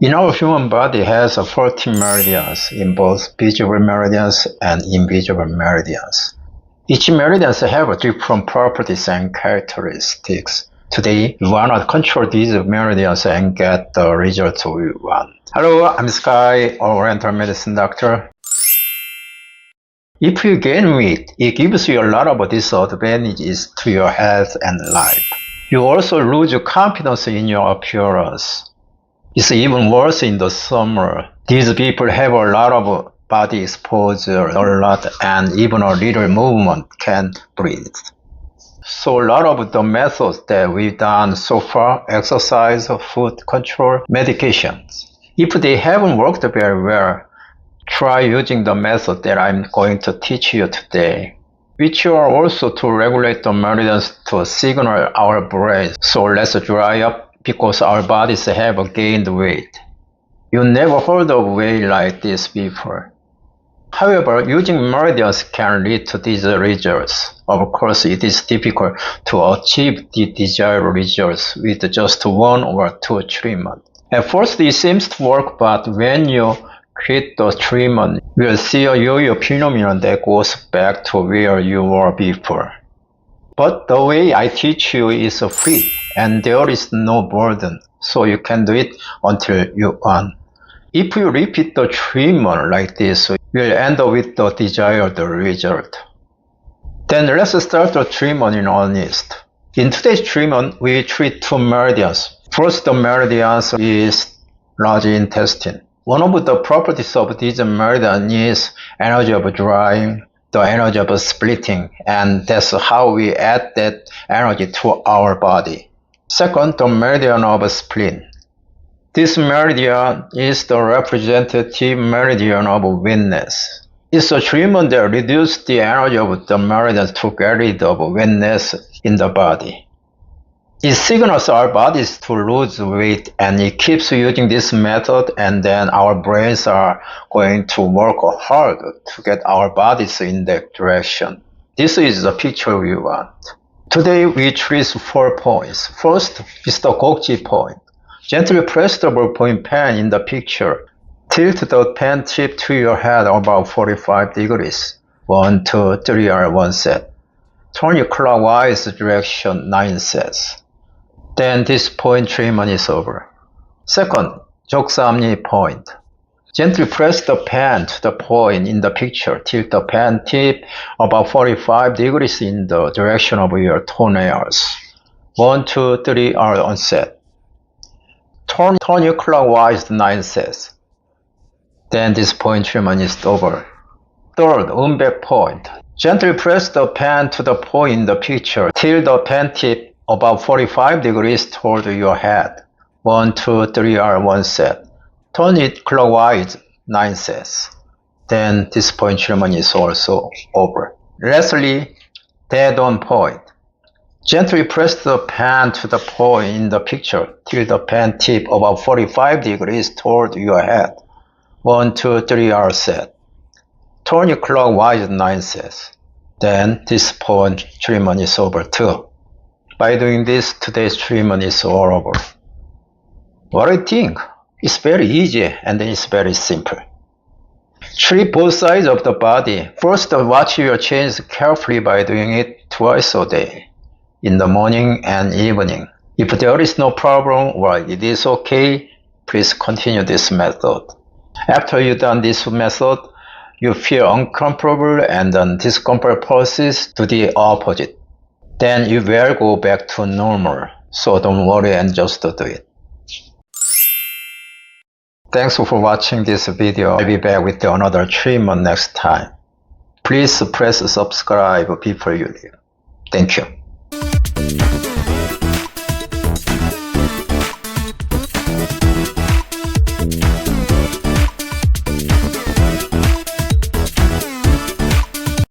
In our human body has 14 meridians in both visible meridians and invisible meridians. Each meridian have different properties and characteristics. Today, we want to control these meridians and get the results we want. Hello, I'm Sky, Oriental Medicine Doctor. If you gain weight, it gives you a lot of disadvantages to your health and life. You also lose confidence in your appearance. It's even worse in the summer. These people have a lot of body exposure, a lot, and even a little movement can breathe. So a lot of the methods that we've done so far, exercise, food control, medications, if they haven't worked very well, try using the method that I'm going to teach you today, which are also to regulate the meridians to signal our brain so let's dry up because our bodies have gained weight. You never heard of weight like this before. However, using meridians can lead to these results. Of course, it is difficult to achieve the desired results with just one or two treatments. At first, it seems to work, but when you quit the treatment, you will see a yo-yo phenomenon that goes back to where you were before. But the way I teach you is free, and there is no burden, so you can do it until you want. If you repeat the treatment like this, you'll end up with the desired result. Then let's start the treatment in earnest. In today's treatment, we treat two meridians. First, the meridians is large intestine. One of the properties of this meridian is energy of drying, the energy of splitting, and that's how we add that energy to our body. Second, the meridian of spleen. This meridian is the representative meridian of weakness. It's a treatment that reduces the energy of the meridians to get rid of weakness in the body. It signals our bodies to lose weight, and it keeps using this method, and then our brains are going to work hard to get our bodies in that direction. This is the picture we want. Today we treat 4 points. First is the Gokji point. Gently press the ballpoint pen in the picture. Tilt the pen tip to your head about 45 degrees. 1, 2, 3 are 1 set. Turn it clockwise direction 9 sets. Then this point treatment is over. Second, Joksamni point. Gently press the pen to the point in the picture. Tilt the pen tip about 45 degrees in the direction of your toenails. 1, 2, 3 are on set. Turn it clockwise 9 sets. Then this point treatment is over. Third, Unback point. Gently press the pen to the point in the picture. Tilt the pen tip about 45 degrees toward your head. 1, 2, 3 are 1 set. Turn it clockwise 9 sets. Then this point treatment is also over. Lastly, dead on point. Gently press the pen to the point in the picture. Tilt the pen tip about 45 degrees toward your head. 1, 2, 3 are set. Turn it clockwise 9 sets. Then this point treatment is over too. By doing this, today's treatment is all over. What do you think? It's very easy and it's very simple. Treat both sides of the body. First, watch your change carefully by doing it twice a day, in the morning and evening. If there is no problem or it is okay, please continue this method. After you've done this method, you feel uncomfortable and then discomfort pulses to the opposite. Then you will go back to normal, so don't worry and just do it. Thanks for watching this video. I'll be back with another treatment next time. Please press subscribe before you leave. Thank you.